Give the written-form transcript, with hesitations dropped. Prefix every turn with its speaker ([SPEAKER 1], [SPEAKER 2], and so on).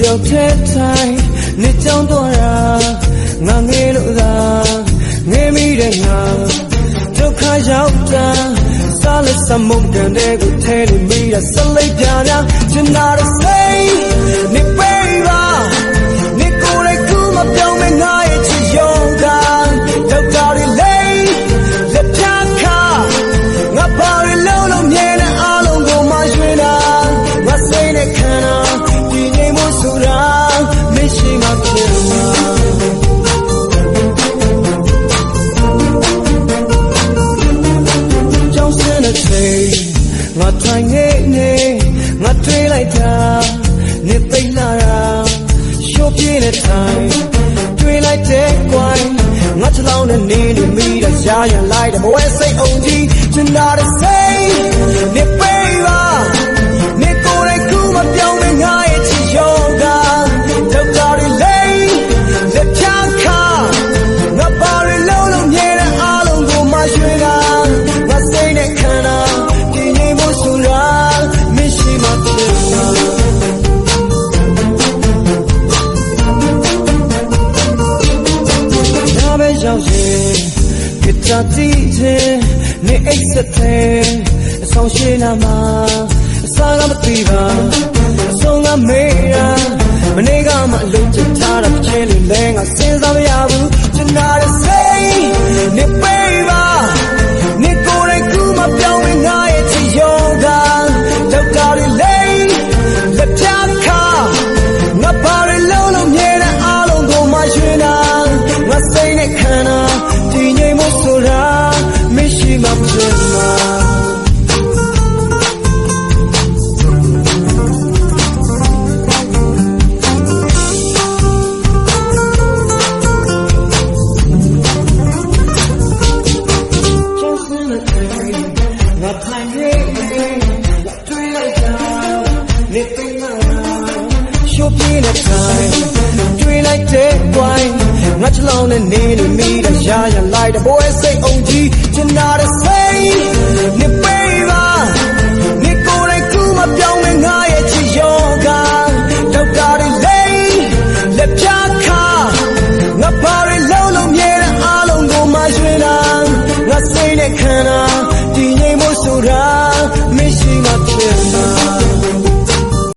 [SPEAKER 1] ပြောက်တဲ့တိုင်းနေကြောင်းတော့ရာငါငယ်လို့သာငယ်မိတဲ့ငါဒုက္ခရောက်တာစားလက်စမုန်ကန်တဲ့ကိုထဲနေမိတာစလိပ်ပြာများချင်တာတဲ့စိတ်နေပေးပါနေကိုယ်လေးကူမပြောင်းမငါရဲ့ချစ်ရုံကဒုက္ခတွေလေးလက်ချခါငါပါရလုံးလုံးမြဲတဲ့အားလုံးကိုမရွှေတာငါစိတ်နဲ့ခံတာဒီနေမို့ဆိုတာမရှိမှဖြစ်မှာငါထိုင်နေနေငါတွေးလိုက်တာနေသိလာတာရှိုးပြင်းတဲ့တိုင်းတွေးလိုက်တဲ့ကွိုင်းငါချလောင်းနဲ့နေနေမိတာရရလိုက်တယ်ဘဝစိတ်အောင်ကြီးချင်တာတဲ့စိတ်နေပေးပါနေကိုယ်လေးကူမပြောင်းမငါရဲ့ချစ်ရောကဒုက္ခတွေလေးလက်ချခါငါပါရလုံးလုံးမြဲတဲ့အားလုံးကိုမရွှေတာငါစိတ်နဲ့ခံတာမရှိမှဖြစ်မှာဒါပဲရောက်ရင်ဂီတာတီးခြင်းနေအိတ်ဆက်တဲ့အဆောင်ရှိနာမှာအစားကမသိပါအဆုံးကမေးတာမနေ့ကမှအလုံးချထားတာချင်းလေးလဲငါစဉ်းစားမရဘူးချင်တာတဲ့စိတ်နေပေးပါနေကိုယ်လေးကူမပြောင်းမငါရဲ့ချစ်ရောကဒုက္ခတွေလေးလက်ချခါငါပါရလုံးလုံးမြဲတဲ့အားလုံးကိုမရွှေတာငါစိတ်နဲ့ခံတာဒီငြိမ်မို့ဆိုတာမရှိမှဖြစ်မှာရှိုးပြင်းတဲ့တိုင်းတွေးလိုက်တဲ့ကွိုင်းငါချလောင်းနဲ့နေနေမိတာရရလိုက်တဲ့ဘဝစိတ်အောင်ကြီးချင်တာတဲ့စိတ်နေ